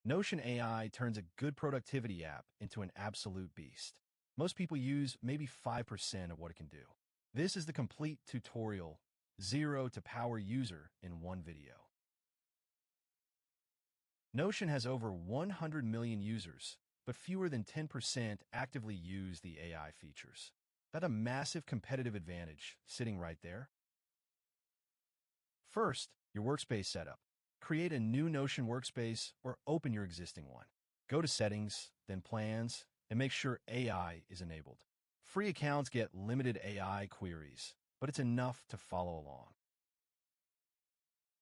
Notion AI turns a good productivity app into an absolute beast. Most people use maybe 5% of what it can do. This is the complete tutorial, zero to power user in one video. Notion has over 100 million users, but fewer than 10% actively use the AI features. That's a massive competitive advantage sitting right there. First, your workspace setup. Create a new Notion workspace or open your existing one. Go to Settings, then Plans, and make sure AI is enabled. Free accounts get limited AI queries, but it's enough to follow along.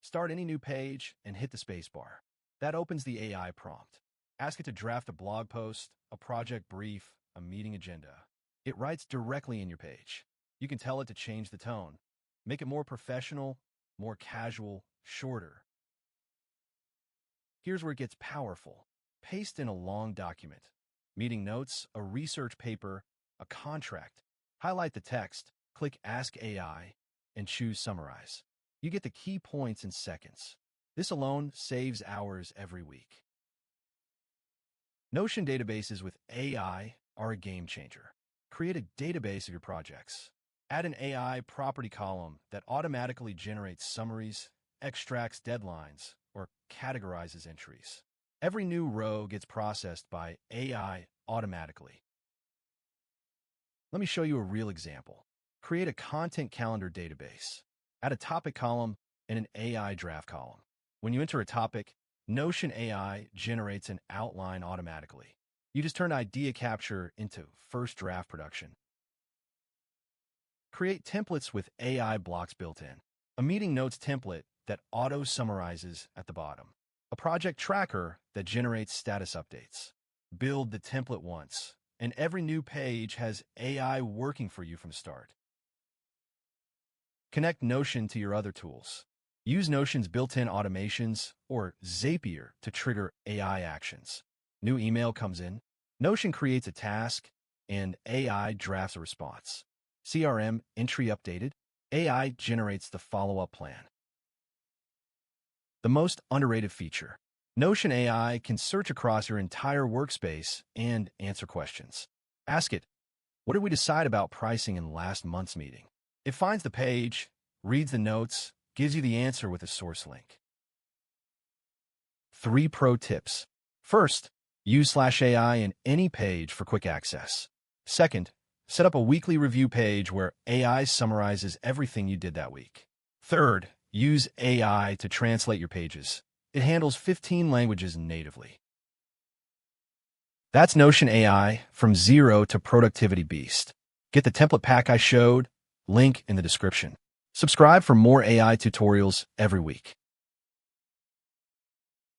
Start any new page and hit the spacebar. That opens the AI prompt. Ask it to draft a blog post, a project brief, a meeting agenda. It writes directly in your page. You can tell it to change the tone, make it more professional, more casual, shorter. Here's where it gets powerful. Paste in a long document, meeting notes, a research paper, a contract. Highlight the text, click Ask AI, and choose Summarize. You get the key points in seconds. This alone saves hours every week. Notion databases with AI are a game changer. Create a database of your projects. Add an AI property column that automatically generates summaries, extracts deadlines, or categorizes entries. Every new row gets processed by AI automatically. Let me show you a real example. Create a content calendar database. Add a topic column and an AI draft column. When you enter a topic, Notion AI generates an outline automatically. You just turn idea capture into first draft production. Create templates with AI blocks built in. A meeting notes template that auto-summarizes at the bottom. A project tracker that generates status updates. Build the template once, and every new page has AI working for you from start. Connect Notion to your other tools. Use Notion's built-in automations or Zapier to trigger AI actions. New email comes in, Notion creates a task, and AI drafts a response. CRM entry updated, AI generates the follow-up plan. The most underrated feature. Notion AI can search across your entire workspace and answer questions. Ask it, what did we decide about pricing in last month's meeting? It finds the page, reads the notes, gives you the answer with a source link. 3 pro tips. First, use /AI in any page for quick access. Second, set up a weekly review page where AI summarizes everything you did that week. Third, use AI to translate your pages. It handles 15 languages natively. That's Notion AI from zero to productivity beast. Get the template pack I showed, link in the description. Subscribe for more AI tutorials every week.